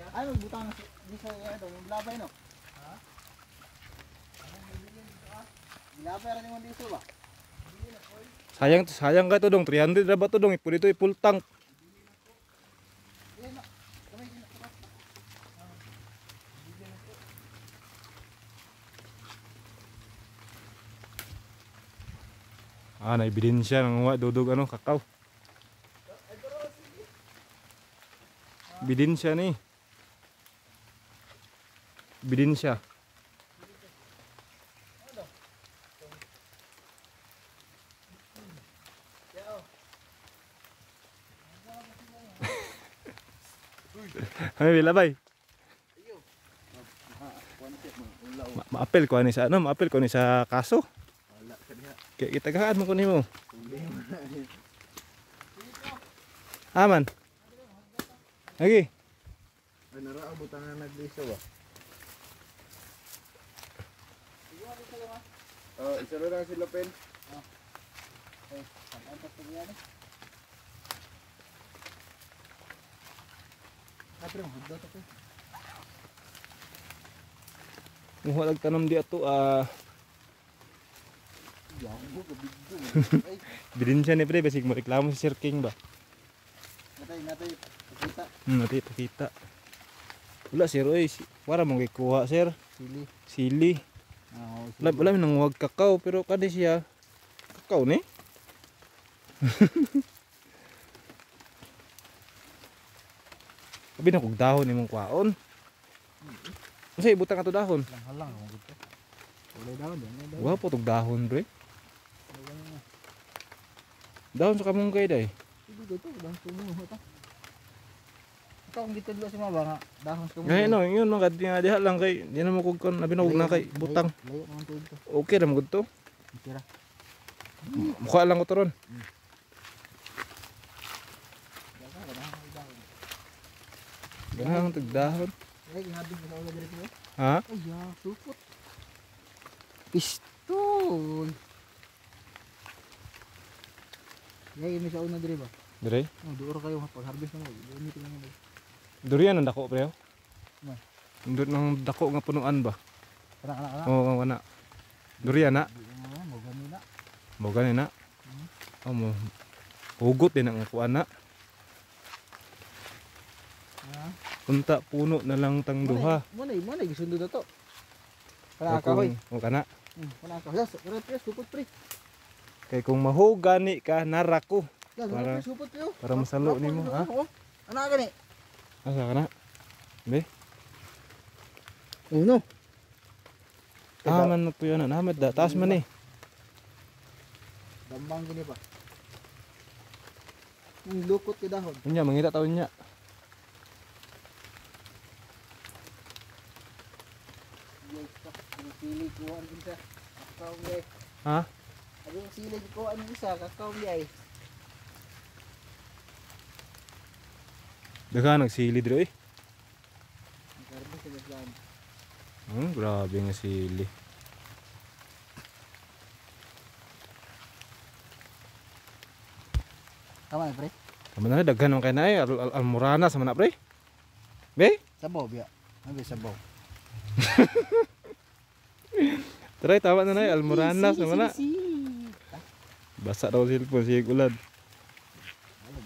Ay, magbutang di sa ito, maglabay no? Ha? Maglabay rin naman dito ba? Sayang ka to dong, 300 na ba to dong? Ipul ito, full tank. Ah, na ebidensya ng uwa dudog ano, kakao. Ebidensya ni. Ebidensya. Ay, bila bay. Maapel ko ani sa ano, maapel ko ni sa kaso. Kaya kita gahaan mo ko nimo. Aman. Lagi. Ano ra butangan nagdiso ba? Oh, isa lang si Lopel. Eh, saan pa niya ni? Kapre mo hudot ako. Muha lag tanam di ato Yago ka bigdo. Ay, Ebidensya ni pre basig mo reklamo si Sir King ba. natay kita. Nati pakita. Wala sir oy, wala mong gikuha sir. Sili. Sili. Ah, Wala man nang huwag kakao pero kadi siya kakao ni. Sabi na kog dahon imong kwaon. Unsay ibutang ato dahon? halang mo gito. Wala daw din. Wa po tog dahon bre. Dahon sa kamunggay day. Sige dito, dahon sumo ta. Ikaw ang gito dito si mga nga dahon sumo. Ngay no, yun man kadto nga diha lang kay di na mo kog kon abi na na kay butang. Layo naman to. Okay ra mo gud to. Tira. Mukha lang ko to ron. Dahon tog dahon. Ay, grabe na ulo dito. Ha? Ay, supot. Pistol. Yay, may sa una diri ba? Dire. Oh, duoro kayo pag-harvest na mo. Gamitin lang mo. Durian ang dako pre. Na. Indot nang dako nga punuan ba? Kana. Oo, wana. Durian na. Mo gani na. Mo gani na. Mo. Hugot din ang kuan na. Ha? Unta puno na lang tang duha. Mo na gisundo na to. Kana ka hoy. O kana. Kana ka. Yes, pre, supot pre. Kay kung mahugani ka narako Yan, Para- supot yo. para masalo nimo ha. Ana gani. Asa kana? Be. Uno. Man na to yan. Named da. Taas man eh. Dambang gini pa. Lukot ke dahon. Unya mangita taon niya. Yes, sili kuha din sa kakao guys. Ha? Yung sili kuha din isa kakao guys. Daga nagsili diri eh. Karbo sa gaslan. Grabe nga sili. Tama pre. Tama na daghan man kay na eh. Almorana sa man na pre. Be? Sabaw biya. Ano sabaw? Try tawa na na Almorana sa man na. Si. Basa daw cellphone siya ulan.